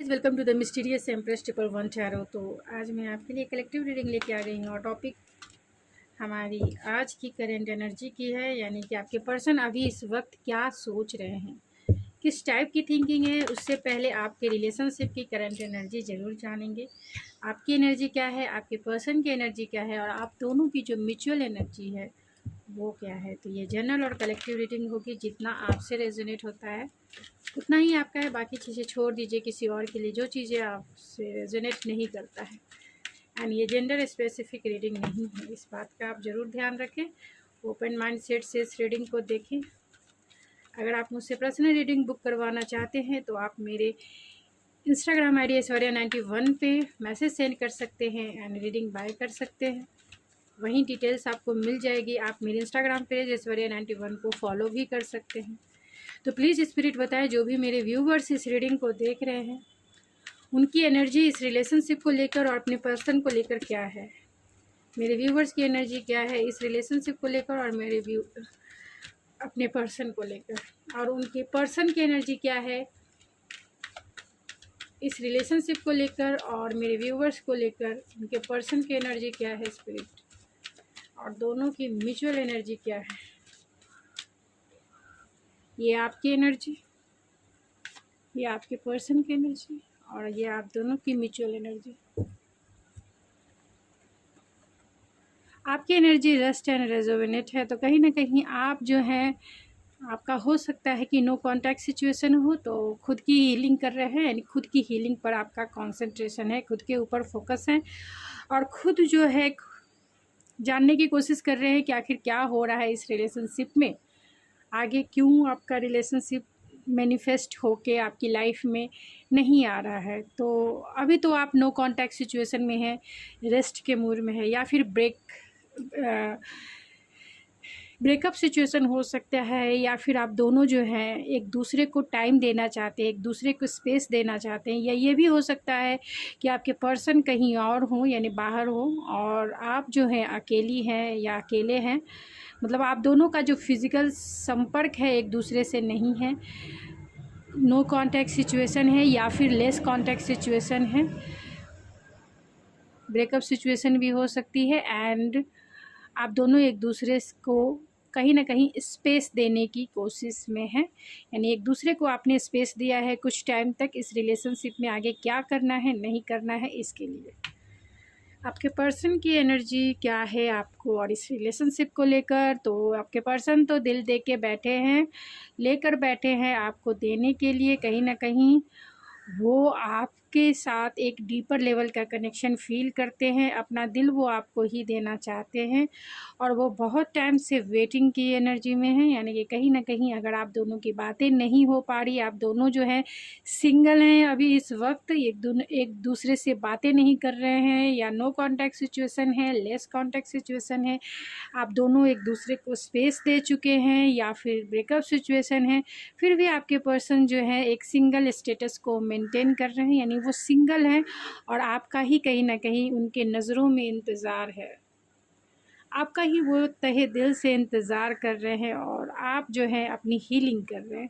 Welcome to the mysterious empress 111 tarot. तो आज मैं आपके लिए कलेक्टिव रीडिंग लेके आ गई हूँ और टॉपिक हमारी आज की करेंट एनर्जी की है, यानी कि आपके पर्सन अभी इस वक्त क्या सोच रहे हैं, किस टाइप की थिंकिंग है। उससे पहले आपके रिलेशनशिप की करंट एनर्जी ज़रूर जानेंगे। आपकी एनर्जी क्या है, आपके पर्सन की एनर्जी क्या है और आप दोनों की जो म्यूचुअल एनर्जी है वो क्या है। तो ये जनरल और कलेक्टिव रीडिंग होगी। जितना आपसे रेजोनेट होता है उतना ही आपका है, बाकी चीज़ें छोड़ दीजिए किसी और के लिए जो चीज़ें आपसे रेजोनेट नहीं करता है। एंड ये जेंडर स्पेसिफिक रीडिंग नहीं है, इस बात का आप ज़रूर ध्यान रखें। ओपन माइंड सेट से इस रीडिंग को देखें। अगर आप मुझसे पर्सनल रीडिंग बुक करवाना चाहते हैं तो आप मेरे इंस्टाग्राम ID ऐश्वर्या91 पे मैसेज सेंड कर सकते हैं एंड रीडिंग बाय कर सकते हैं। वहीं डिटेल्स आपको मिल जाएगी। आप मेरे इंस्टाग्राम पेज ऐश्वर्या91 को फॉलो भी कर सकते हैं। तो प्लीज़ स्पिरिट बताएं, जो भी मेरे व्यूवर्स इस रीडिंग को देख रहे हैं उनकी एनर्जी इस रिलेशनशिप को लेकर और अपने पर्सन को लेकर क्या है। मेरे व्यूवर्स की एनर्जी क्या है इस रिलेशनशिप को लेकर और मेरे अपने पर्सन को लेकर, और उनके पर्सन की एनर्जी क्या है इस रिलेशनशिप को लेकर और मेरे व्यूवर्स को लेकर। उनके पर्सन की एनर्जी क्या है स्पिरिट, और दोनों की म्यूचुअल एनर्जी क्या है। ये आपकी एनर्जी, ये आपके पर्सन की एनर्जी और ये आप दोनों की म्यूचुअल एनर्जी। आपकी एनर्जी रेस्ट एंड रेजोनेट है, तो कहीं ना कहीं आप जो है, आपका हो सकता है कि नो कांटेक्ट सिचुएशन हो तो खुद की हीलिंग कर रहे हैं, यानी खुद की हीलिंग पर आपका कंसंट्रेशन है, खुद के ऊपर फोकस है और खुद जो है जानने की कोशिश कर रहे हैं कि आखिर क्या हो रहा है इस रिलेशनशिप में, आगे क्यों आपका रिलेशनशिप मैनिफेस्ट होके आपकी लाइफ में नहीं आ रहा है। तो अभी तो आप नो कांटेक्ट सिचुएशन में है, रेस्ट के मूड में है, या फिर ब्रेकअप सिचुएशन हो सकता है, या फिर आप दोनों जो हैं एक दूसरे को टाइम देना चाहते हैं, एक दूसरे को स्पेस देना चाहते हैं, या ये भी हो सकता है कि आपके पर्सन कहीं और हों, यानी बाहर हो और आप जो हैं अकेली हैं या अकेले हैं। मतलब आप दोनों का जो फिज़िकल संपर्क है एक दूसरे से नहीं है, नो कांटेक्ट सिचुएशन है या फिर लेस कांटेक्ट सिचुएशन है। ब्रेकअप सिचुएशन भी हो सकती है एंड आप दोनों एक दूसरे को कहीं ना कहीं स्पेस देने की कोशिश में है, यानी एक दूसरे को आपने स्पेस दिया है कुछ टाइम तक। इस रिलेशनशिप में आगे क्या करना है नहीं करना है इसके लिए आपके पर्सन की एनर्जी क्या है आपको और इस रिलेशनशिप को लेकर। तो आपके पर्सन तो दिल दे के बैठे हैं, लेकर बैठे हैं आपको देने के लिए। कहीं ना कहीं वो आपके साथ एक डीपर लेवल का कनेक्शन फील करते हैं, अपना दिल वो आपको ही देना चाहते हैं और वो बहुत टाइम से वेटिंग की एनर्जी में है। यानी कि कहीं ना कहीं अगर आप दोनों की बातें नहीं हो पा रही, आप दोनों जो हैं सिंगल हैं अभी इस वक्त, एक दूसरे से बातें नहीं कर रहे हैं, या नो कांटेक्ट सिचुएशन है, लेस कांटेक्ट सिचुएशन है, आप दोनों एक दूसरे को स्पेस दे चुके हैं, या फिर ब्रेकअप सिचुएशन है, फिर भी आपके पर्सन जो है एक सिंगल स्टेटस को मेंटेन कर रहे हैं, यानी वो सिंगल हैं और आपका ही कहीं ना कहीं उनके नज़रों में इंतज़ार है, आपका ही वो तहे दिल से इंतज़ार कर रहे हैं और आप जो है अपनी हीलिंग कर रहे हैं।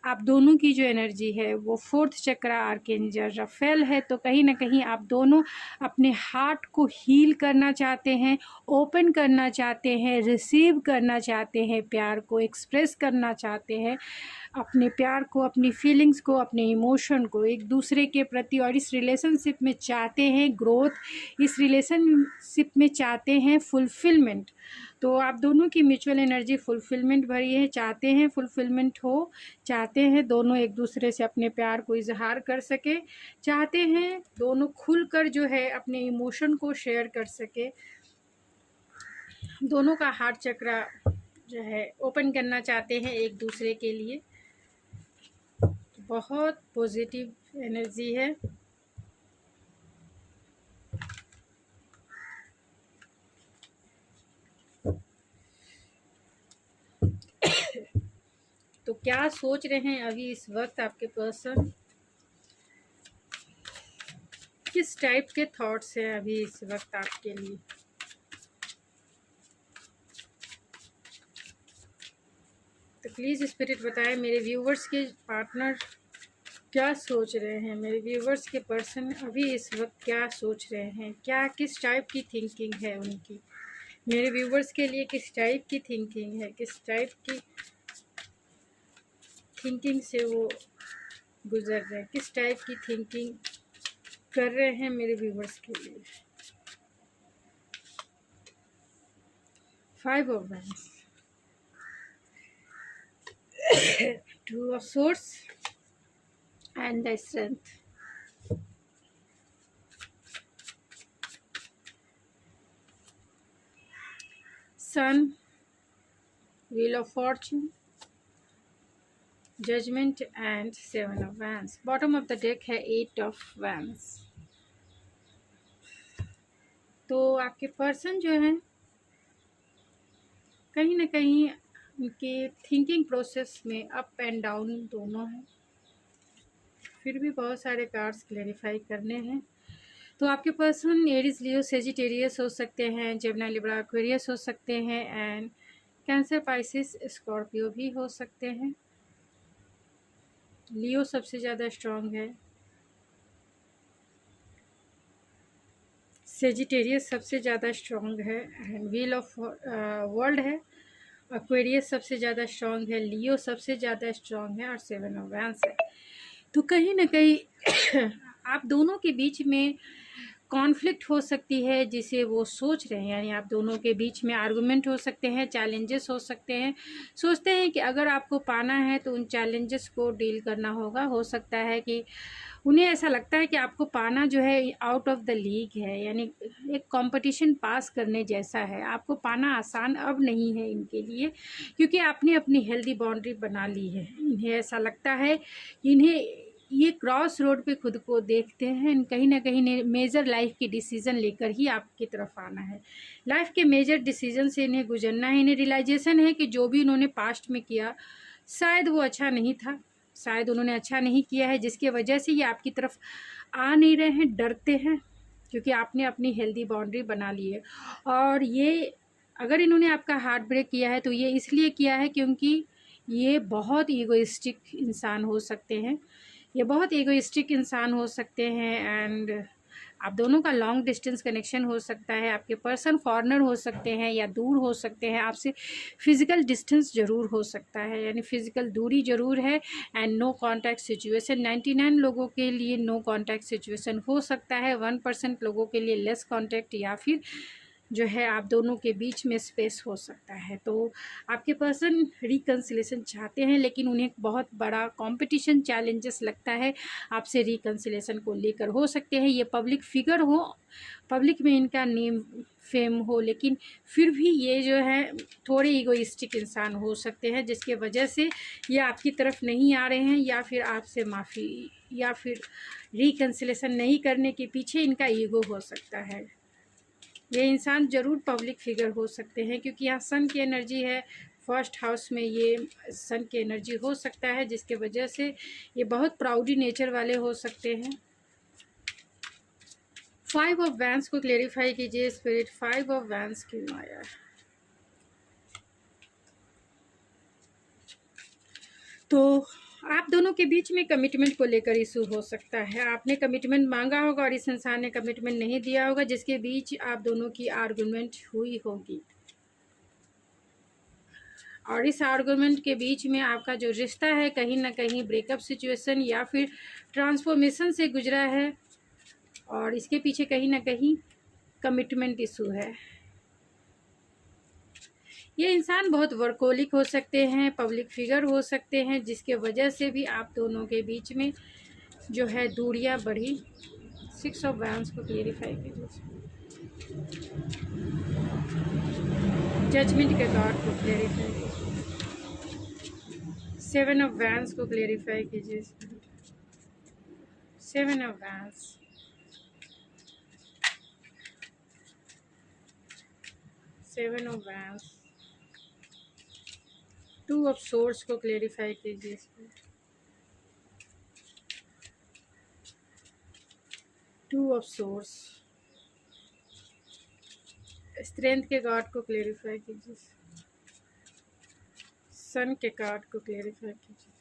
आप दोनों की जो एनर्जी है वो फोर्थ चक्र आर्कएंजल राफेल है। तो कहीं ना कहीं आप दोनों अपने हार्ट को हील करना चाहते हैं, ओपन करना चाहते हैं, रिसीव करना चाहते हैं, प्यार को एक्सप्रेस करना चाहते हैं, अपने प्यार को, अपनी फीलिंग्स को, अपने इमोशन को एक दूसरे के प्रति, और इस रिलेशनशिप में चाहते हैं ग्रोथ, इस रिलेशनशिप में चाहते हैं फुलफिलमेंट। तो आप दोनों की म्यूचुअल एनर्जी फुलफिलमेंट भरी है, चाहते हैं फुलफिलमेंट हो, चाहते हैं दोनों एक दूसरे से अपने प्यार को इजहार कर सके, चाहते हैं दोनों खुलकर जो है अपने इमोशन को शेयर कर सके, दोनों का हार्ट चक्र जो है ओपन करना चाहते हैं एक दूसरे के लिए। बहुत पॉजिटिव एनर्जी है। तो क्या सोच रहे हैं अभी इस वक्त आपके पर्सन, किस टाइप के थॉट्स हैं अभी इस वक्त आपके लिए। तो प्लीज़ स्पिरिट बताएं मेरे व्यूवर्स के पार्टनर क्या सोच रहे हैं मेरे व्यूवर्स के पर्सन अभी इस वक्त, क्या सोच रहे हैं, क्या किस टाइप की थिंकिंग है उनकी, मेरे व्यूवर्स के लिए किस टाइप की थिंकिंग है, किस टाइप की थिंकिंग से वो गुजर रहे हैं, किस टाइप की थिंकिंग कर रहे हैं मेरे व्यूवर्स के लिए। 5 of wands, 2 of swords and the strength. Sun, wheel of fortune, judgement and 7 of wands. Bottom of the deck है 8 ऑफ वैंड्स। तो आपके पर्सन जो हैं कहीं ना कहीं उनके थिंकिंग प्रोसेस में अप एंड डाउन दोनों हैं, फिर भी बहुत सारे कार्ड्स क्लैरिफाई करने हैं। तो आपके पर्सन एरीज, लियो, सेजिटेरियस हो सकते हैं, जेमिनी, लिब्रा, एक्वेरियस हो सकते हैं, एंड कैंसर, पाइसिस, स्कॉर्पियो भी हो सकते हैं। लियो सबसे ज़्यादा स्ट्रॉन्ग है, सेजिटेरियस सबसे ज़्यादा स्ट्रॉन्ग है, एंड व्हील ऑफ वर्ल्ड है। एक्वेरियस सबसे ज़्यादा स्ट्रॉन्ग है, लियो सबसे ज़्यादा स्ट्रॉन्ग है, और 7 ऑफ वैंड्स है। तो कहीं ना कहीं आप दोनों के बीच में कॉन्फ्लिक्ट हो सकती है जिसे वो सोच रहे हैं, यानी आप दोनों के बीच में आर्गुमेंट हो सकते हैं, चैलेंजेस हो सकते हैं। सोचते हैं कि अगर आपको पाना है तो उन चैलेंजेस को डील करना होगा। हो सकता है कि उन्हें ऐसा लगता है कि आपको पाना जो है आउट ऑफ द लीग है, यानी एक कंपटीशन पास करने जैसा है। आपको पाना आसान अब नहीं है इनके लिए, क्योंकि आपने अपनी हेल्दी बाउंड्री बना ली है। इन्हें ऐसा लगता है कि इन्हें ये क्रॉस रोड पे खुद को देखते हैं, कहीं ना कहीं मेजर लाइफ की डिसीज़न लेकर ही आपकी तरफ आना है। लाइफ के मेजर डिसीज़न से इन्हें गुजरना है। इन्हें रियलाइजेशन है कि जो भी इन्होंने पास्ट में किया शायद वो अच्छा नहीं था, शायद उन्होंने अच्छा नहीं किया है, जिसकी वजह से ये आपकी तरफ आ नहीं रहे हैं, डरते हैं, क्योंकि आपने अपनी हेल्दी बाउंड्री बना ली है। और ये अगर इन्होंने आपका हार्ट ब्रेक किया है तो ये इसलिए किया है क्योंकि ये बहुत ईगोइस्टिक इंसान हो सकते हैं, ये बहुत ईगोइस्टिक इंसान हो सकते हैं। एंड आप दोनों का लॉन्ग डिस्टेंस कनेक्शन हो सकता है, आपके पर्सन फॉरेनर हो सकते हैं या दूर हो सकते हैं, आपसे फिजिकल डिस्टेंस ज़रूर हो सकता है, यानी फिजिकल दूरी ज़रूर है। एंड नो कांटेक्ट सिचुएशन, 99 लोगों के लिए नो कांटेक्ट सिचुएशन हो सकता है, 1% लोगों के लिए लेस कांटेक्ट, या फिर जो है आप दोनों के बीच में स्पेस हो सकता है। तो आपके पर्सन रिकन्सिलेशन चाहते हैं, लेकिन उन्हें बहुत बड़ा कंपटीशन चैलेंजेस लगता है आपसे रिकन्सिलेशन को लेकर। हो सकते हैं ये पब्लिक फिगर हो, पब्लिक में इनका नेम फेम हो, लेकिन फिर भी ये जो है थोड़े ईगोइस्टिक इंसान हो सकते हैं, जिसके वजह से ये आपकी तरफ नहीं आ रहे हैं, या फिर आपसे माफ़ी या फिर रिकन्सिलेशन नहीं करने के पीछे इनका ईगो हो सकता है। ये इंसान ज़रूर पब्लिक फिगर हो सकते हैं, क्योंकि यहाँ सन की एनर्जी है, फर्स्ट हाउस में ये सन की एनर्जी हो सकता है, जिसके वजह से ये बहुत प्राउडी नेचर वाले हो सकते हैं। 5 ऑफ वैंड्स को क्लेरिफाई कीजिए स्पिरिट, 5 ऑफ वैंड्स क्यों आया। तो आप दोनों के बीच में कमिटमेंट को लेकर इशू हो सकता है। आपने कमिटमेंट मांगा होगा और इस इंसान ने कमिटमेंट नहीं दिया होगा, जिसके बीच आप दोनों की आर्गुमेंट हुई होगी। और इस आर्गुमेंट के बीच में आपका जो रिश्ता है कहीं ना कहीं ब्रेकअप सिचुएशन या फिर ट्रांसफॉर्मेशन से गुजरा है, और इसके पीछे कहीं ना कहीं कमिटमेंट इशू है। ये इंसान बहुत वर्कोलिक हो सकते हैं, पब्लिक फिगर हो सकते हैं, जिसके वजह से भी आप दोनों के बीच में जो है दूरियां बढ़ी। 6 ऑफ वैंड्स को क्लियरिफाई कीजिए, जजमेंट के कार्ड को क्लियरिफाई कीजिए, 7 ऑफ वैंड्स को क्लियरिफाई कीजिए, 7 of wands, 7 of wands, 2 of source को क्लेरिफाई कीजिए, 2 ऑफ सोर्स, स्ट्रेंथ के कार्ड को क्लेरिफाई कीजिए, सन के कार्ड को क्लेरिफाई कीजिए,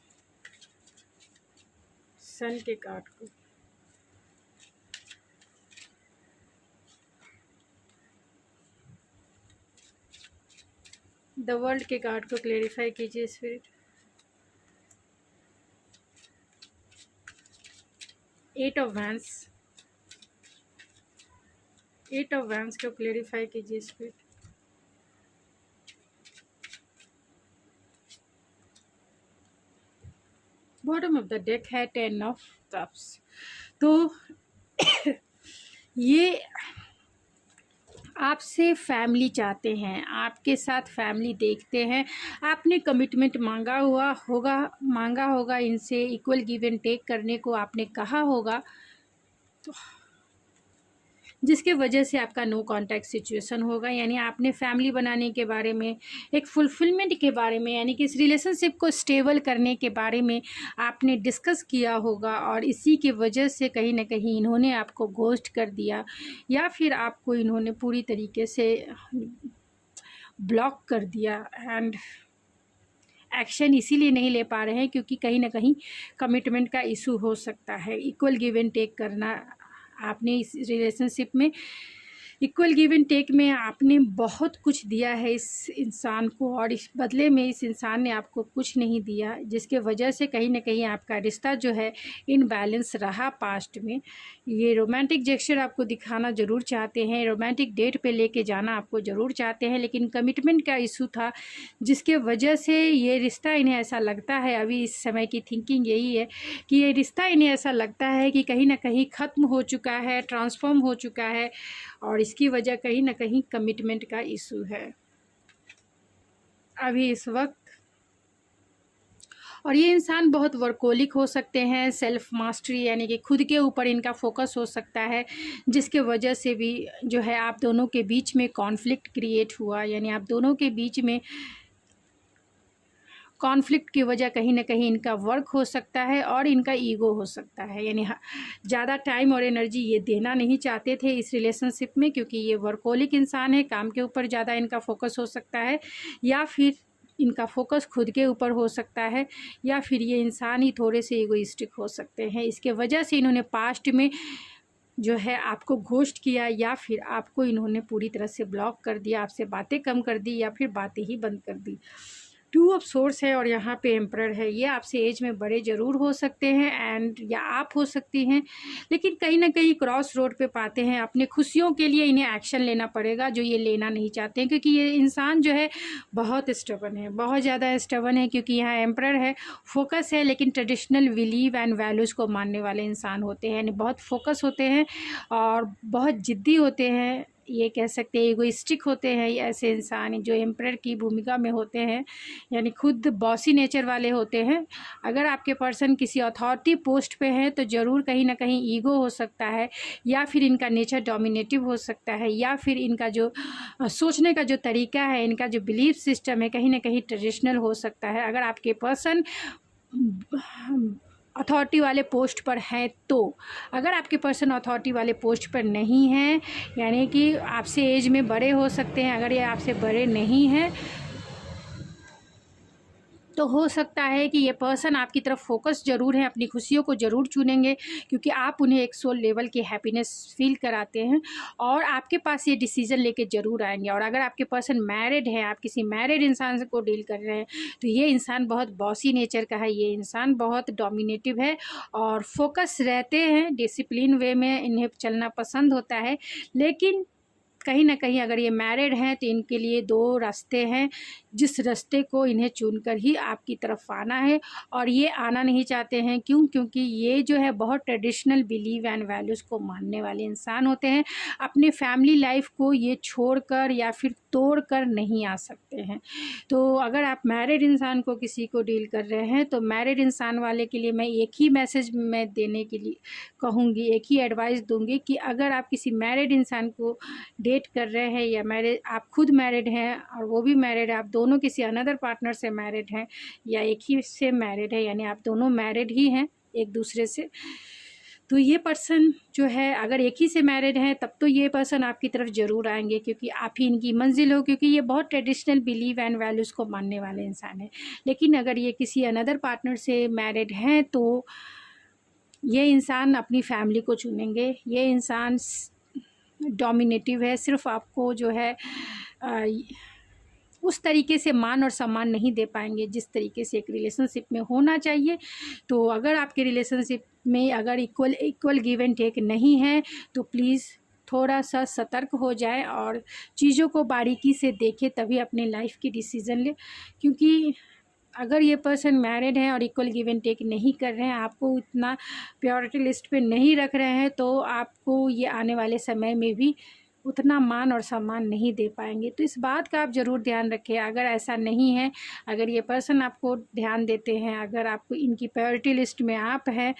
सन के कार्ड को, द वर्ल्ड के कार्ड को क्लेरिफाई कीजिए स्पिरिट। एट ऑफ वैंस को क्लेरिफाई कीजिए spirit. Bottom of the deck है 10 ऑफ कप्स। तो ये आपसे फैमिली चाहते हैं, आपके साथ फैमिली देखते हैं। आपने कमिटमेंट मांगा होगा इनसे, इक्वल गिव एंड टेक करने को आपने कहा होगा, तो जिसके वजह से आपका नो कांटेक्ट सिचुएशन होगा। यानी आपने फैमिली बनाने के बारे में, एक फुलफिलमेंट के बारे में, यानी कि इस रिलेशनशिप को स्टेबल करने के बारे में आपने डिस्कस किया होगा, और इसी की वजह से कहीं ना कहीं इन्होंने आपको घोस्ट कर दिया, या फिर आपको इन्होंने पूरी तरीके से ब्लॉक कर दिया। एंड एक्शन इसीलिए नहीं ले पा रहे हैं क्योंकि कहीं ना कहीं कमिटमेंट का इशू हो सकता है। इक्वल गिव एंड टेक करना आपने इस रिलेशनशिप में, इक्वल गिव एंड टेक में आपने बहुत कुछ दिया है इस इंसान को, और इस बदले में इस इंसान ने आपको कुछ नहीं दिया, जिसके वजह से कहीं ना कहीं आपका रिश्ता जो है इनबैलेंस रहा पास्ट में। ये रोमांटिक जेस्चर आपको दिखाना ज़रूर चाहते हैं, रोमांटिक डेट पे लेके जाना आपको ज़रूर चाहते हैं, लेकिन कमिटमेंट का इशू था, जिसके वजह से ये रिश्ता इन्हें ऐसा लगता है, अभी इस समय की थिंकिंग यही है कि ये रिश्ता इन्हें ऐसा लगता है कि कहीं ना कहीं ख़त्म हो चुका है, ट्रांसफॉर्म हो चुका है, और इसकी वजह कहीं ना कहीं कमिटमेंट का इशू है अभी इस वक्त। और ये इंसान बहुत वर्कोलिक हो सकते हैं, सेल्फ मास्टरी यानी कि खुद के ऊपर इनका फोकस हो सकता है, जिसके वजह से भी जो है आप दोनों के बीच में कॉन्फ्लिक्ट क्रिएट हुआ। यानी आप दोनों के बीच में कॉन्फ्लिक्ट की वजह कहीं ना कहीं इनका वर्क हो सकता है और इनका ईगो हो सकता है। यानी ज़्यादा टाइम और एनर्जी ये देना नहीं चाहते थे इस रिलेशनशिप में, क्योंकि ये वर्कोलिक इंसान है, काम के ऊपर ज़्यादा इनका फोकस हो सकता है, या फिर इनका फोकस खुद के ऊपर हो सकता है, या फिर ये इंसान ही थोड़े से ईगोइस्टिक हो सकते हैं। इसके वजह से इन्होंने पास्ट में जो है आपको घोस्ट किया, या फिर आपको इन्होंने पूरी तरह से ब्लॉक कर दिया, आपसे बातें कम कर दी, या फिर बातें ही बंद कर दी। 2 ऑफ सोर्स है और यहाँ पे एम्परर है। ये आपसे एज में बड़े ज़रूर हो सकते हैं एंड या आप हो सकती हैं, लेकिन कहीं ना कहीं क्रॉस रोड पे पाते हैं। अपने खुशियों के लिए इन्हें एक्शन लेना पड़ेगा जो ये लेना नहीं चाहते हैं, क्योंकि ये इंसान जो है बहुत स्टबन है, बहुत ज़्यादा स्टबन है, क्योंकि यहाँ एम्परर है, फोकस है, लेकिन ट्रेडिशनल बिलीव एंड वैल्यूज़ को मानने वाले इंसान होते हैं। यानी बहुत फोकस होते हैं और बहुत ज़िद्दी होते हैं, ये कह सकते हैं ईगोइस्टिक होते हैं। ये ऐसे इंसान जो एम्परर की भूमिका में होते हैं, यानी खुद बॉसी नेचर वाले होते हैं। अगर आपके पर्सन किसी अथॉरिटी पोस्ट पे है तो ज़रूर कहीं ना कहीं ईगो हो सकता है, या फिर इनका नेचर डोमिनेटिव हो सकता है, या फिर इनका जो सोचने का जो तरीका है, इनका जो बिलीफ सिस्टम है, कहीं ना कहीं ट्रेडिशनल हो सकता है। अगर आपके पर्सन अथॉरिटी वाले पोस्ट पर हैं तो, अगर आपके पर्सन अथॉरिटी वाले पोस्ट पर नहीं हैं, यानी कि आपसे एज में बड़े हो सकते हैं, अगर ये आपसे बड़े नहीं हैं तो हो सकता है कि ये पर्सन आपकी तरफ फोकस ज़रूर है, अपनी खुशियों को ज़रूर चुनेंगे, क्योंकि आप उन्हें एक सोल लेवल की हैप्पीनेस फील कराते हैं, और आपके पास ये डिसीज़न लेके ज़रूर आएंगे। और अगर आपके पर्सन मैरिड है, आप किसी मैरिड इंसान को डील कर रहे हैं, तो ये इंसान बहुत बॉसी नेचर का है, ये इंसान बहुत डोमिनेटिव है और फोकस रहते हैं, डिसिप्लिन वे में इन्हें चलना पसंद होता है। लेकिन कहीं ना कहीं अगर ये मैरिड हैं तो इनके लिए 2 रास्ते हैं, जिस रास्ते को इन्हें चुनकर ही आपकी तरफ आना है, और ये आना नहीं चाहते हैं। क्योंकि ये जो है बहुत ट्रेडिशनल बिलीव एंड वैल्यूज़ को मानने वाले इंसान होते हैं। अपने फैमिली लाइफ को ये छोड़कर या फिर तोड़कर नहीं आ सकते हैं। तो अगर आप मैरिड इंसान को किसी को डील कर रहे हैं तो मैरिड इंसान वाले के लिए मैं एक ही मैसेज मैं देने के लिए कहूँगी, एक ही एडवाइस दूँगी कि अगर आप किसी मैरिड इंसान को डेट कर रहे हैं, या मैरिड आप खुद मैरिड हैं और वो भी मैरिड है, आप दोनों किसी अनदर पार्टनर से मैरिड हैं, या एक ही से मैरिड है, यानी आप दोनों मैरिड ही हैं एक दूसरे से, तो ये पर्सन जो है अगर एक ही से मैरिड हैं तब तो ये पर्सन आपकी तरफ ज़रूर आएंगे, क्योंकि आप ही इनकी मंजिल हो, क्योंकि ये बहुत ट्रेडिशनल बिलीव एंड वैल्यूज़ को मानने वाले इंसान हैं। लेकिन अगर ये किसी अनदर पार्टनर से मैरिड हैं तो ये इंसान अपनी फैमिली को चुनेंगे, ये इंसान डोमिनेटिव है, सिर्फ आपको जो है उस तरीके से मान और सम्मान नहीं दे पाएंगे जिस तरीके से एक रिलेशनशिप में होना चाहिए। तो अगर आपके रिलेशनशिप में अगर इक्वल गिव एंड टेक नहीं है तो प्लीज़ थोड़ा सा सतर्क हो जाए और चीज़ों को बारीकी से देखें, तभी अपने लाइफ की डिसीज़न ले। क्योंकि अगर ये पर्सन मैरिड है और इक्वल गिव एंड टेक नहीं कर रहे हैं, आपको इतना प्रायोरिटी लिस्ट पे नहीं रख रहे हैं, तो आपको ये आने वाले समय में भी उतना मान और सम्मान नहीं दे पाएंगे। तो इस बात का आप ज़रूर ध्यान रखें। अगर ऐसा नहीं है, अगर ये पर्सन आपको ध्यान देते हैं, अगर आपको इनकी प्रायोरिटी लिस्ट में आप हैं,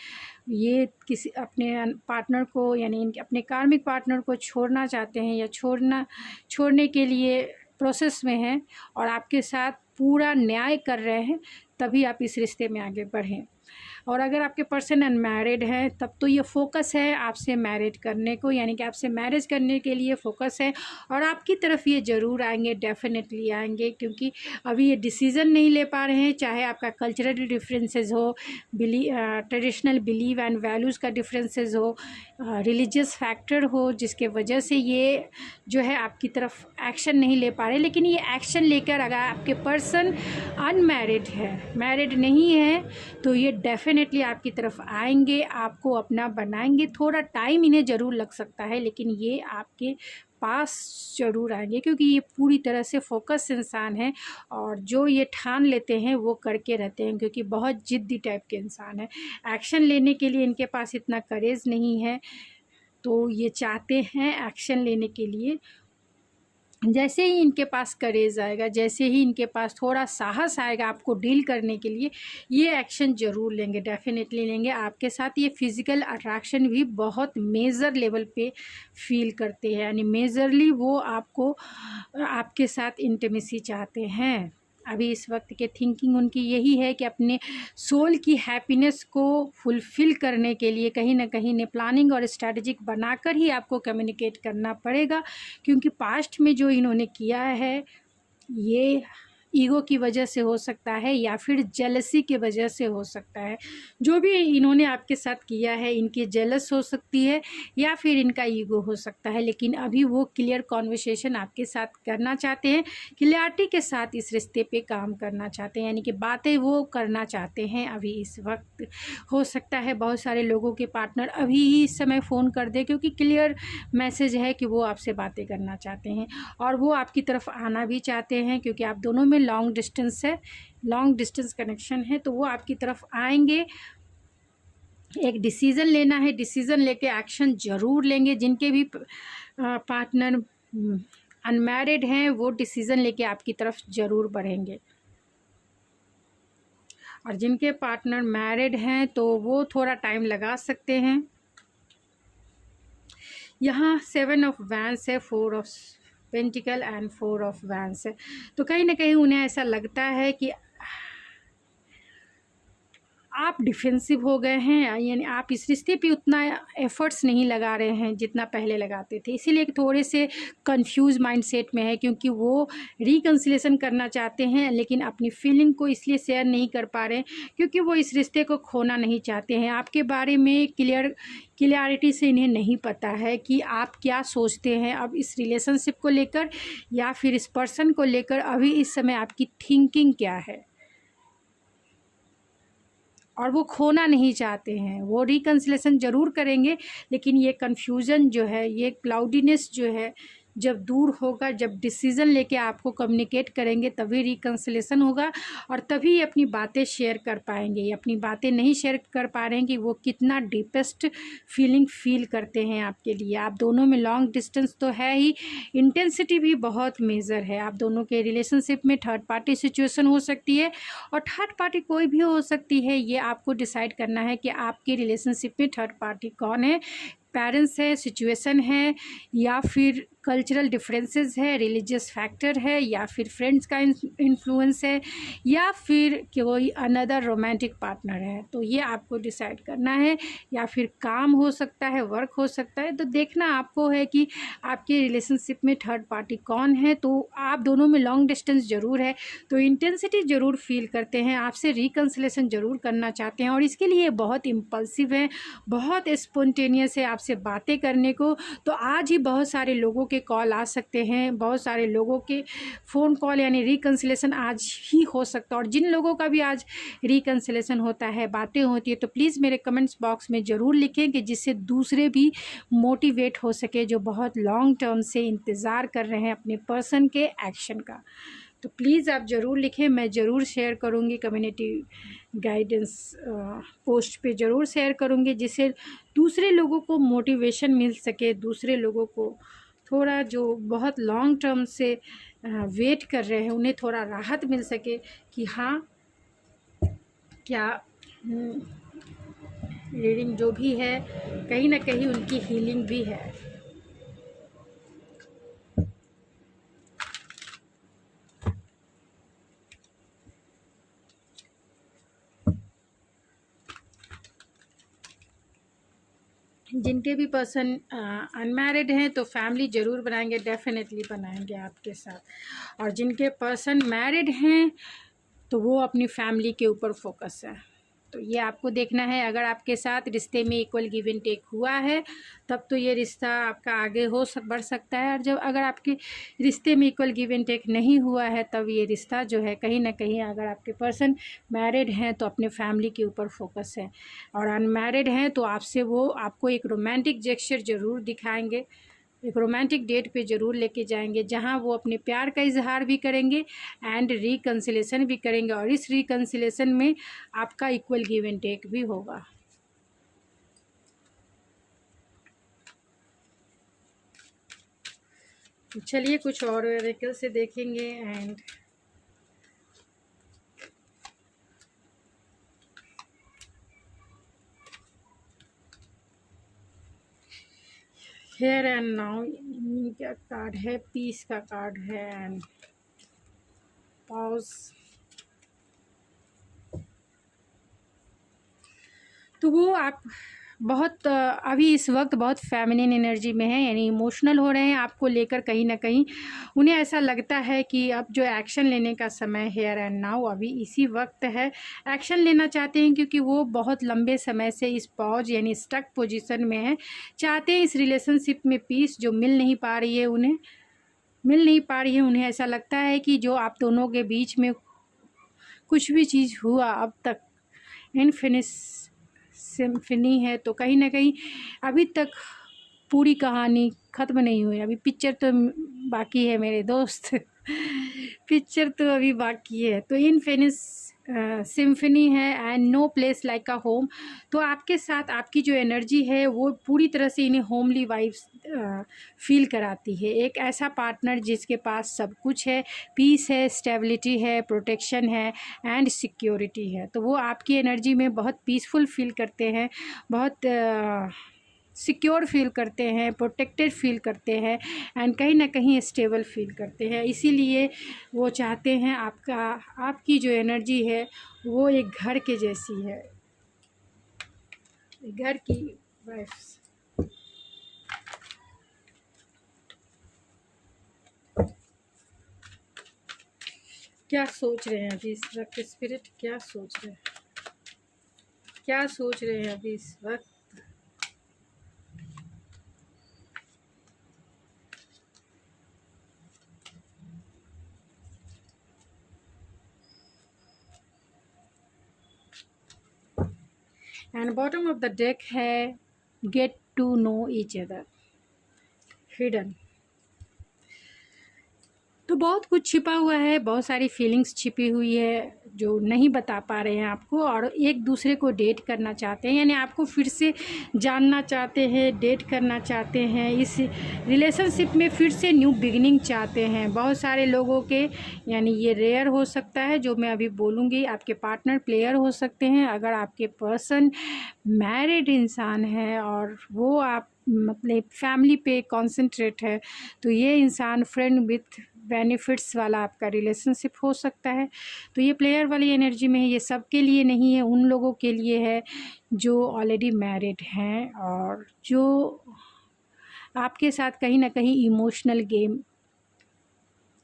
ये किसी अपने पार्टनर को यानी इनके अपने कार्मिक पार्टनर को छोड़ना चाहते हैं या छोड़ने के लिए प्रोसेस में हैं और आपके साथ पूरा न्याय कर रहे हैं, तभी आप इस रिश्ते में आगे बढ़ें। और अगर आपके पर्सन अनमैरिड हैं, तब तो ये फोकस है आपसे मैरिज करने को, यानी कि आपसे मैरिज करने के लिए फ़ोकस है और आपकी तरफ ये ज़रूर आएंगे, डेफिनेटली आएंगे। क्योंकि अभी ये डिसीज़न नहीं ले पा रहे हैं, चाहे आपका कल्चरल डिफरेंसेस हो, ट्रेडिशनल बिलीव एंड वैल्यूज़ का डिफरेंसेस हो, रिलीजियस फैक्टर हो, जिसके वजह से ये जो है आपकी तरफ एक्शन नहीं ले पा रहे। लेकिन ये एक्शन लेकर, अगर आपके पर्सन अनमैरिड है, मैरिड नहीं है, तो ये डेफिनेटली आपकी तरफ आएंगे, आपको अपना बनाएंगे। थोड़ा टाइम इन्हें ज़रूर लग सकता है, लेकिन ये आपके पास ज़रूर आएंगे, क्योंकि ये पूरी तरह से फोकस इंसान है और जो ये ठान लेते हैं वो करके रहते हैं, क्योंकि बहुत ज़िद्दी टाइप के इंसान है। एक्शन लेने के लिए इनके पास इतना करेज नहीं है, तो ये चाहते हैं एक्शन लेने के लिए। जैसे ही इनके पास करेज आएगा, जैसे ही इनके पास थोड़ा साहस आएगा आपको डील करने के लिए, ये एक्शन ज़रूर लेंगे, डेफिनेटली लेंगे। आपके साथ ये फिज़िकल अट्रैक्शन भी बहुत मेजर लेवल पे फील करते हैं, यानी मेजरली वो आपके साथ इंटीमेसी चाहते हैं। अभी इस वक्त के थिंकिंग उनकी यही है कि अपने सोल की हैप्पीनेस को फुलफ़िल करने के लिए कहीं ना कहीं ने प्लानिंग और स्ट्रैटेजिक बनाकर ही आपको कम्युनिकेट करना पड़ेगा। क्योंकि पास्ट में जो इन्होंने किया है, ये ईगो की वजह से हो सकता है या फिर जेलसी की वजह से हो सकता है। जो भी इन्होंने आपके साथ किया है, इनकी जेलस हो सकती है या फिर इनका ईगो हो सकता है। लेकिन अभी वो क्लियर कॉन्वर्सेशन आपके साथ करना चाहते हैं, क्लियरिटी के साथ इस रिश्ते पे काम करना चाहते हैं, यानी कि बातें वो करना चाहते हैं अभी इस वक्त। हो सकता है बहुत सारे लोगों के पार्टनर अभी ही इस समय फ़ोन कर दे, क्योंकि क्लियर मैसेज है कि वो आपसे बातें करना चाहते हैं और वो आपकी तरफ आना भी चाहते हैं, क्योंकि आप दोनों में लॉन्ग डिस्टेंस है, लॉन्ग डिस्टेंस कनेक्शन है। तो वो आपकी तरफ आएंगे। एक डिसीज़न लेना है, डिसीज़न लेके एक्शन ज़रूर लेंगे। जिनके भी पार्टनर अनमैरिड हैं, वो डिसीज़न लेके आपकी तरफ ज़रूर बढ़ेंगे, और जिनके पार्टनर मैरिड हैं तो वो थोड़ा टाइम लगा सकते हैं। यहाँ 7 ऑफ वैंस है, 4 of pentacle and 4 of vents है। तो कहीं ना कहीं उन्हें ऐसा लगता है कि आप डिफेंसिव हो गए हैं, यानी आप इस रिश्ते पे उतना एफर्ट्स नहीं लगा रहे हैं जितना पहले लगाते थे। इसीलिए थोड़े से कंफ्यूज माइंडसेट में है, क्योंकि वो रिकन्सिलेशन करना चाहते हैं लेकिन अपनी फीलिंग को इसलिए शेयर नहीं कर पा रहे हैं क्योंकि वो इस रिश्ते को खोना नहीं चाहते हैं। आपके बारे में क्लियरिटी से इन्हें नहीं पता है कि आप क्या सोचते हैं अब इस रिलेशनशिप को लेकर या फिर इस पर्सन को लेकर। अभी इस समय आपकी थिंकिंग क्या है, और वो खोना नहीं चाहते हैं। वो रिकन्सिलेशन ज़रूर करेंगे, लेकिन ये कन्फ्यूज़न जो है, ये क्लाउडीनेस जो है, जब दूर होगा, जब डिसीज़न लेके आपको कम्युनिकेट करेंगे, तभी रिकन्सिलेशन होगा और तभी ये अपनी बातें शेयर कर पाएंगे। ये अपनी बातें नहीं शेयर कर पा रहे हैं कि वो कितना डीपेस्ट फीलिंग फील करते हैं आपके लिए। आप दोनों में लॉन्ग डिस्टेंस तो है ही, इंटेंसिटी भी बहुत मेजर है। आप दोनों के रिलेशनशिप में थर्ड पार्टी सिचुएशन हो सकती है, और थर्ड पार्टी कोई भी हो सकती है। ये आपको डिसाइड करना है कि आपके रिलेशनशिप में थर्ड पार्टी कौन है, पेरेंट्स है, सिचुएशन है, या फिर कल्चरल डिफरेंसेस है, रिलीजियस फैक्टर है, या फिर फ्रेंड्स का इन्फ्लुएंस है, या फिर कोई अनदर रोमांटिक पार्टनर है। तो ये आपको डिसाइड करना है, या फिर काम हो सकता है, वर्क हो सकता है। तो देखना आपको है कि आपके रिलेशनशिप में थर्ड पार्टी कौन है। तो आप दोनों में लॉन्ग डिस्टेंस ज़रूर है, तो इंटेंसिटी ज़रूर फील करते हैं, आपसे रिकन्सिलेशन ज़रूर करना चाहते हैं, और इसके लिए बहुत इम्पल्सिव है, बहुत स्पॉन्टेनियस है आपसे बातें करने को। तो आज ही बहुत सारे लोगों के कॉल आ सकते हैं, बहुत सारे लोगों के फ़ोन कॉल, यानी रिकन्सिलेशन आज ही हो सकता है। और जिन लोगों का भी आज रिकन्सिलेशन होता है, बातें होती है, तो प्लीज़ मेरे कमेंट्स बॉक्स में ज़रूर लिखें कि जिससे दूसरे भी मोटिवेट हो सके, जो बहुत लॉन्ग टर्म से इंतज़ार कर रहे हैं अपने पर्सन के एक्शन का। तो प्लीज़ आप ज़रूर लिखें, मैं ज़रूर शेयर करूँगी, कम्युनिटी गाइडेंस पोस्ट पे ज़रूर शेयर करूँगी, जिससे दूसरे लोगों को मोटिवेशन मिल सके, दूसरे लोगों को थोड़ा, जो बहुत लॉन्ग टर्म से वेट कर रहे हैं, उन्हें थोड़ा राहत मिल सके कि हाँ, क्या रीडिंग जो भी है कहीं ना कहीं उनकी हीलिंग भी है। जिनके भी पर्सन अनमैरिड हैं तो फैमिली ज़रूर बनाएंगे, डेफिनेटली बनाएंगे आपके साथ। और जिनके पर्सन मैरिड हैं तो वो अपनी फैमिली के ऊपर फोकस है। तो ये आपको देखना है। अगर आपके साथ रिश्ते में इक्वल गिव एंड टेक हुआ है तब तो ये रिश्ता आपका आगे बढ़ सकता है, और जब अगर आपके रिश्ते में इक्वल गिव एंड टेक नहीं हुआ है तब ये रिश्ता जो है कहीं ना कहीं, अगर आपके पर्सन मैरिड हैं तो अपने फैमिली के ऊपर फोकस है, और अनमैरिड हैं तो आपसे वो आपको एक रोमांटिक जेस्चर ज़रूर दिखाएंगे, एक रोमांटिक डेट पे ज़रूर लेके जाएंगे, जहां वो अपने प्यार का इजहार भी करेंगे एंड रिकन्सिलेशन भी करेंगे, और इस रिकन्सिलेशन में आपका इक्वल गिव एंड टेक भी होगा। चलिए कुछ और ऑरेकल से देखेंगे। एंड हियर एंड नाउ क्या कार्ड है, पीस का कार्ड है, एंड पॉज। तो वो आप बहुत अभी इस वक्त बहुत फेमिनिन एनर्जी में है, यानी इमोशनल हो रहे हैं आपको लेकर। कहीं ना कहीं उन्हें ऐसा लगता है कि अब जो एक्शन लेने का समय हेयर एंड नाउ अभी इसी वक्त है, एक्शन लेना चाहते हैं, क्योंकि वो बहुत लंबे समय से इस पॉज यानी स्टक पोजीशन में है। चाहते हैं इस रिलेशनशिप में पीस जो मिल नहीं पा रही है, उन्हें ऐसा लगता है कि जो आप दोनों के बीच में कुछ भी चीज़ हुआ अब तक इनफिनिश सिम्फनी है, तो कहीं ना कहीं अभी तक पूरी कहानी ख़त्म नहीं हुई, अभी पिक्चर तो बाकी है मेरे दोस्त पिक्चर तो अभी बाकी है। तो इनफिनिश सिम्फनी है and no place like a home. तो आपके साथ आपकी जो एनर्जी है वो पूरी तरह से इन्हें होमली वाइब्स फील कराती है। एक ऐसा पार्टनर जिसके पास सब कुछ है, पीस है, स्टेबिलिटी है, प्रोटेक्शन है एंड सिक्योरिटी है। तो वो आपकी एनर्जी में बहुत पीसफुल फील करते हैं, बहुत सिक्योर फील करते हैं, प्रोटेक्टेड फील करते हैं एंड कहीं ना कहीं स्टेबल फील करते हैं। इसीलिए वो चाहते हैं आपकी जो एनर्जी है वो एक घर के जैसी है, घर की वाइफ्स। क्या सोच रहे हैं अभी इस वक्त स्पिरिट, क्या सोच रहे हैं अभी इस वक्त? And bottom of the deck है get to know each other, hidden. तो बहुत कुछ छिपा हुआ है, बहुत सारी फीलिंग्स छिपी हुई है जो नहीं बता पा रहे हैं आपको, और एक दूसरे को डेट करना चाहते हैं, यानी आपको फिर से जानना चाहते हैं, डेट करना चाहते हैं, इस रिलेशनशिप में फिर से न्यू बिगिनिंग चाहते हैं बहुत सारे लोगों के। यानी ये रेयर हो सकता है जो मैं अभी बोलूँगी। आपके पार्टनर प्लेयर हो सकते हैं, अगर आपके पर्सन मैरिड इंसान है और वो आप मतलब फैमिली पे कॉन्सेंट्रेट है, तो ये इंसान फ्रेंड विथ बेनिफिट्स वाला आपका रिलेशनशिप हो सकता है। तो ये प्लेयर वाली एनर्जी में है, ये सबके लिए नहीं है, उन लोगों के लिए है जो ऑलरेडी मैरिड हैं और जो आपके साथ कहीं ना कहीं इमोशनल गेम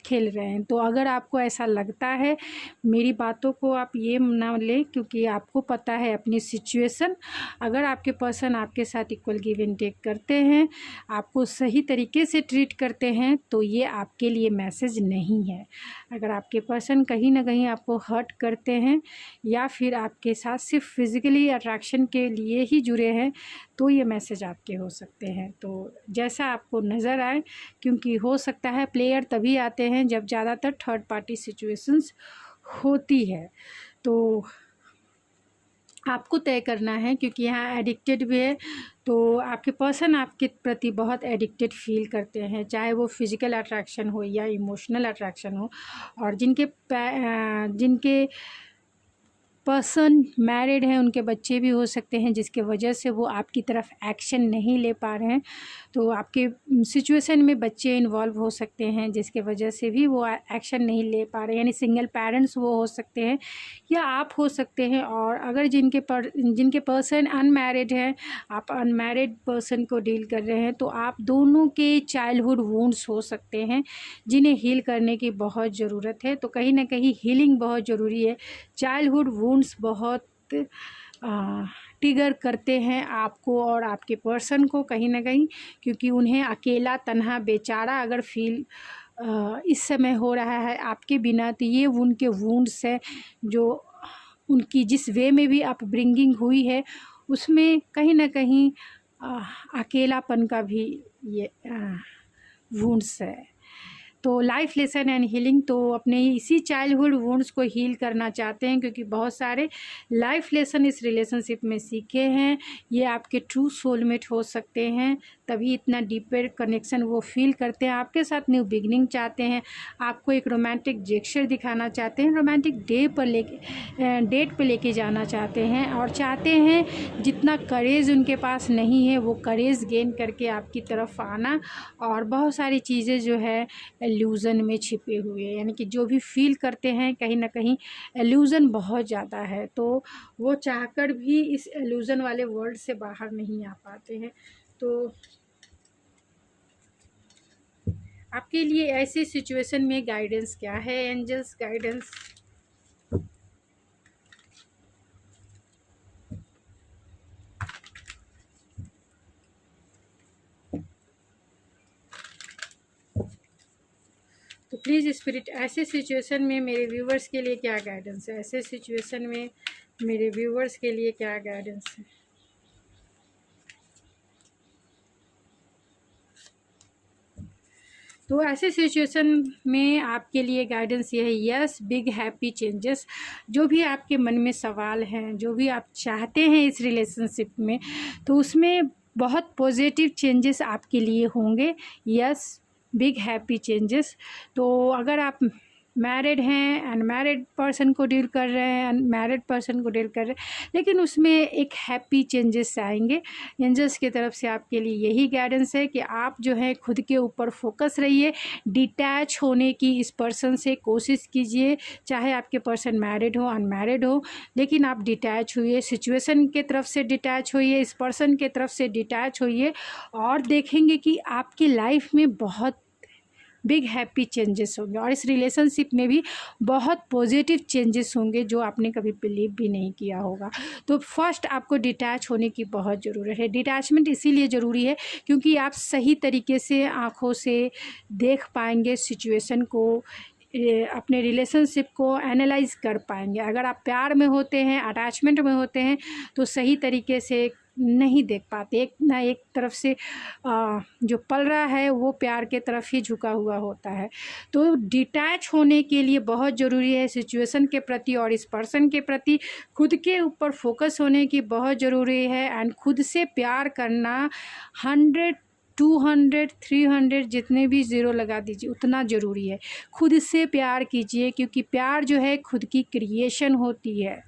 खेल रहे हैं। तो अगर आपको ऐसा लगता है, मेरी बातों को आप ये ना लें क्योंकि आपको पता है अपनी सिचुएशन। अगर आपके पर्सन आपके साथ इक्वल गिव एंड टेक करते हैं, आपको सही तरीके से ट्रीट करते हैं, तो ये आपके लिए मैसेज नहीं है। अगर आपके पर्सन कहीं ना कहीं आपको हर्ट करते हैं या फिर आपके साथ सिर्फ फिज़िकली अट्रैक्शन के लिए ही जुड़े हैं, तो ये मैसेज आपके हो सकते हैं। तो जैसा आपको नज़र आए, क्योंकि हो सकता है प्लेयर तभी आते हैं जब ज़्यादातर थर्ड पार्टी सिचुएशंस होती है। तो आपको तय करना है, क्योंकि यहाँ एडिक्टेड भी है, तो आपके पर्सन आपके प्रति बहुत एडिक्टेड फील करते हैं, चाहे वो फिज़िकल अट्रैक्शन हो या इमोशनल अट्रैक्शन हो। और जिनके पर्सन मैरिड हैं, उनके बच्चे भी हो सकते हैं, जिसके वजह से वो आपकी तरफ एक्शन नहीं ले पा रहे हैं। तो आपके सिचुएशन में बच्चे इन्वॉल्व हो सकते हैं, जिसके वजह से भी वो एक्शन नहीं ले पा रहे हैं, यानी सिंगल पेरेंट्स वो हो सकते हैं या आप हो सकते हैं। और अगर जिनके पर्सन अनमैरिड हैं, आप अनमैरिड पर्सन को डील कर रहे हैं, तो आप दोनों के चाइल्डहुड वुंड्स हो सकते हैं जिन्हें हील करने की बहुत ज़रूरत है। तो कहीं ना कहीं हीलिंग बहुत ज़रूरी है। चाइल्डहुड वुंड्स बहुत ट्रिगर करते हैं आपको और आपके पर्सन को कहीं ना कहीं, क्योंकि उन्हें अकेला तन्हा बेचारा अगर फील इस समय हो रहा है आपके बिना, तो ये उनके वुंड्स है जो उनकी जिस वे में भी अपब्रिंगिंग हुई है उसमें कहीं ना कहीं अकेलापन का भी ये वुंड्स है। तो लाइफ लेसन एंड हीलिंग, तो अपने इसी चाइल्डहुड वुंड्स को हील करना चाहते हैं, क्योंकि बहुत सारे लाइफ लेसन इस रिलेशनशिप में सीखे हैं। ये आपके ट्रू सोलमेट हो सकते हैं, तभी इतना डीपर कनेक्शन वो फील करते हैं, आपके साथ न्यू बिगनिंग चाहते हैं, आपको एक रोमांटिक जेस्चर दिखाना चाहते हैं, रोमांटिक डेट पे लेके जाना चाहते हैं, और चाहते हैं जितना करेज उनके पास नहीं है वो करेज गेन करके आपकी तरफ आना। और बहुत सारी चीज़ें जो है एल्यूज़न में छिपे हुए हैं, यानी कि जो भी फील करते हैं कहीं ना कहीं एल्यूज़न बहुत ज़्यादा है, तो वो चाहकर भी इस एल्यूज़न वाले वर्ल्ड से बाहर नहीं आ पाते हैं। तो आपके लिए ऐसी सिचुएशन में गाइडेंस क्या है, एंजल्स गाइडेंस? तो प्लीज़ स्पिरिट, ऐसे सिचुएशन में मेरे व्यूवर्स के लिए क्या गाइडेंस है? ऐसे सिचुएशन में मेरे व्यूवर्स के लिए क्या गाइडेंस है? तो ऐसे सिचुएशन में आपके लिए गाइडेंस ये है, यस बिग हैप्पी चेंजेस। जो भी आपके मन में सवाल हैं, जो भी आप चाहते हैं इस रिलेशनशिप में, तो उसमें बहुत पॉजिटिव चेंजेस आपके लिए होंगे। Yes big happy changes. तो अगर आप मैरिड हैं, अनमैरिड पर्सन को डील कर रहे हैं, अनमैरिड पर्सन को डील कर रहे हैं, लेकिन उसमें एक हैप्पी चेंजेस आएंगे। एंजल्स की तरफ से आपके लिए यही गाइडेंस है कि आप जो है खुद के ऊपर फोकस रहिए, डिटैच होने की इस पर्सन से कोशिश कीजिए, चाहे आपके पर्सन मैरिड हो अनमैरिड हो, लेकिन आप डिटैच होइए, सिचुएशन के तरफ से डिटैच होइए, इस पर्सन के तरफ से डिटैच होइए, और देखेंगे कि आपकी लाइफ में बहुत बिग हैप्पी चेंजेस होंगे, और इस रिलेशनशिप में भी बहुत पॉजिटिव चेंजेस होंगे जो आपने कभी बिलीव भी नहीं किया होगा। तो फर्स्ट आपको डिटैच होने की बहुत ज़रूरत है। डिटैचमेंट इसीलिए ज़रूरी है क्योंकि आप सही तरीके से आँखों से देख पाएंगे सिचुएशन को, अपने रिलेशनशिप को एनालाइज कर पाएंगे। अगर आप प्यार में होते हैं, अटैचमेंट में होते हैं, तो सही तरीके से नहीं देख पाते। एक ना एक तरफ से जो पल रहा है वो प्यार के तरफ ही झुका हुआ होता है। तो डिटैच होने के लिए बहुत ज़रूरी है सिचुएशन के प्रति और इस पर्सन के प्रति खुद के ऊपर फोकस होने की बहुत ज़रूरी है। एंड खुद से प्यार करना 100 200 300 जितने भी ज़ीरो लगा दीजिए उतना ज़रूरी है। खुद से प्यार कीजिए, क्योंकि प्यार जो है खुद की क्रिएशन होती है,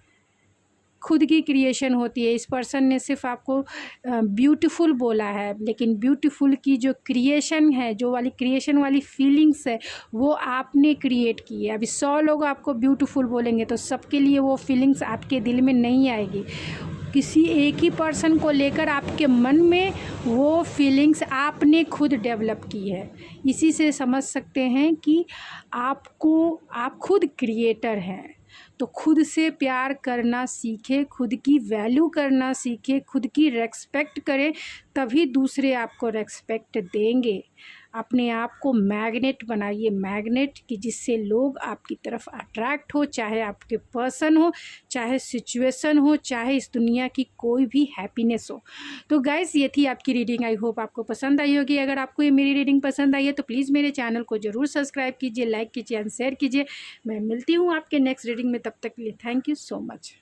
खुद की क्रिएशन होती है। इस पर्सन ने सिर्फ आपको ब्यूटीफुल बोला है, लेकिन ब्यूटीफुल की जो क्रिएशन है, जो वाली क्रिएशन वाली फीलिंग्स है, वो आपने क्रिएट की है। अभी 100 लोग आपको ब्यूटीफुल बोलेंगे तो सबके लिए वो फीलिंग्स आपके दिल में नहीं आएगी। किसी एक ही पर्सन को लेकर आपके मन में वो फीलिंग्स आपने खुद डेवलप की है। इसी से समझ सकते हैं कि आप खुद क्रिएटर हैं। तो खुद से प्यार करना सीखें, खुद की वैल्यू करना सीखें, खुद की रेस्पेक्ट करें, तभी दूसरे आपको रेस्पेक्ट देंगे। अपने आप को मैग्नेट बनाइए, मैग्नेट, कि जिससे लोग आपकी तरफ अट्रैक्ट हो, चाहे आपके पर्सन हो, चाहे सिचुएशन हो, चाहे इस दुनिया की कोई भी हैप्पीनेस हो। तो गाइस, ये थी आपकी रीडिंग। आई होप आपको पसंद आई होगी। अगर आपको ये मेरी रीडिंग पसंद आई है तो प्लीज़ मेरे चैनल को ज़रूर सब्सक्राइब कीजिए, लाइक कीजिए एंड शेयर कीजिए। मैं मिलती हूँ आपके नेक्स्ट रीडिंग में, तब तक के लिए थैंक यू सो मच।